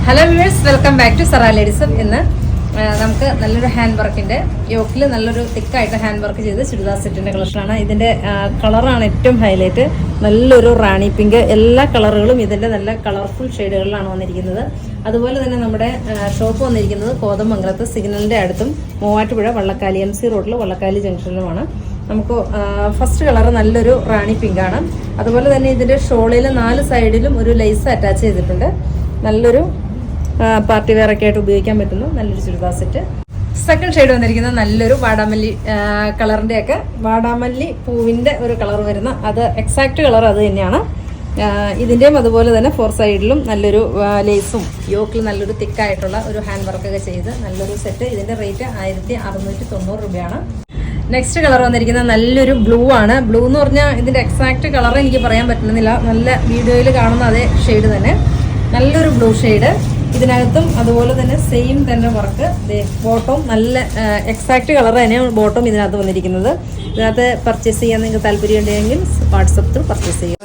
Hello viewers, welcome back to സറ ലേഡീസും. ഇന്ന് നമുക്ക് നല്ലൊരു ഹാൻഡ് വർക്കിൻ്റെ യോക്കിൽ നല്ലൊരു തിക്കായിട്ട് ഹാൻഡ് വർക്ക് ചെയ്ത് ചുരിദാർ സെറ്റിൻ്റെ കളക്ഷനാണ്. ഇതിൻ്റെ കളറാണ് ഏറ്റവും ഹൈലൈറ്റ്. നല്ലൊരു റാണി പിങ്ക്, എല്ലാ കളറുകളും ഇതിൻ്റെ നല്ല കളർഫുൾ ഷെയ്ഡുകളിലാണ് വന്നിരിക്കുന്നത്. അതുപോലെ തന്നെ നമ്മുടെ ഷോപ്പ് വന്നിരിക്കുന്നത് കോതമംഗലത്ത് സിഗ്നലിൻ്റെ അടുത്തും മൂവാറ്റുപുഴ വള്ളക്കാലി MC റോഡിൽ വള്ളക്കാലി ജംഗ്ഷനിലുമാണ്. നമുക്ക് ഫസ്റ്റ് കളർ നല്ലൊരു റാണി പിങ്ക് ആണ്. അതുപോലെ തന്നെ ഇതിൻ്റെ ഷോളിൽ 4 സൈഡിലും ഒരു ലേസ് അറ്റാച്ച് ചെയ്തിട്ടുണ്ട്. നല്ലൊരു പാർട്ടി വെയർ ഒക്കെ ആയിട്ട് ഉപയോഗിക്കാൻ പറ്റുന്നു നല്ലൊരു ചുരിദാർ സെറ്റ്. സെക്കൻഡ് ഷെയ്ഡ് വന്നിരിക്കുന്നത് നല്ലൊരു വാടാമല്ലി കളറിൻ്റെ ഒക്കെ വാടാമല്ലി പൂവിൻ്റെ ഒരു കളർ വരുന്ന, അത് എക്സാക്ട് കളർ അത് തന്നെയാണ്. ഇതിൻ്റെയും അതുപോലെ തന്നെ 4 സൈഡിലും നല്ലൊരു ലേസും യോക്കിൽ നല്ലൊരു തിക്കായിട്ടുള്ള ഒരു ഹാൻഡ് വർക്കൊക്കെ ചെയ്ത് നല്ലൊരു സെറ്റ്. ഇതിൻ്റെ റേറ്റ് 1690 രൂപയാണ്. നെക്സ്റ്റ് കളർ വന്നിരിക്കുന്നത് നല്ലൊരു ബ്ലൂ ആണ്. ബ്ലൂ എന്ന് പറഞ്ഞാൽ ഇതിൻ്റെ എക്സാക്ട് കളർ എനിക്ക് പറയാൻ പറ്റുന്നില്ല. നല്ല വീഡിയോയിൽ കാണുന്ന അതേ ഷെയ്ഡ് തന്നെ, നല്ലൊരു ബ്ലൂ ഷെയ്ഡ്. ഇതിനകത്തും അതുപോലെ തന്നെ സെയിം തന്നെ വർക്ക്. ബോട്ടം നല്ല എക്സാക്ട് കളർ തന്നെയാണ് ബോട്ടം ഇതിനകത്ത് വന്നിരിക്കുന്നത്. ഇതിനകത്ത് പർച്ചേസ് ചെയ്യാൻ നിങ്ങൾക്ക് താല്പര്യം ഉണ്ടെങ്കിൽ വാട്സപ്പ് ത്രൂ പർച്ചേസ് ചെയ്യാം.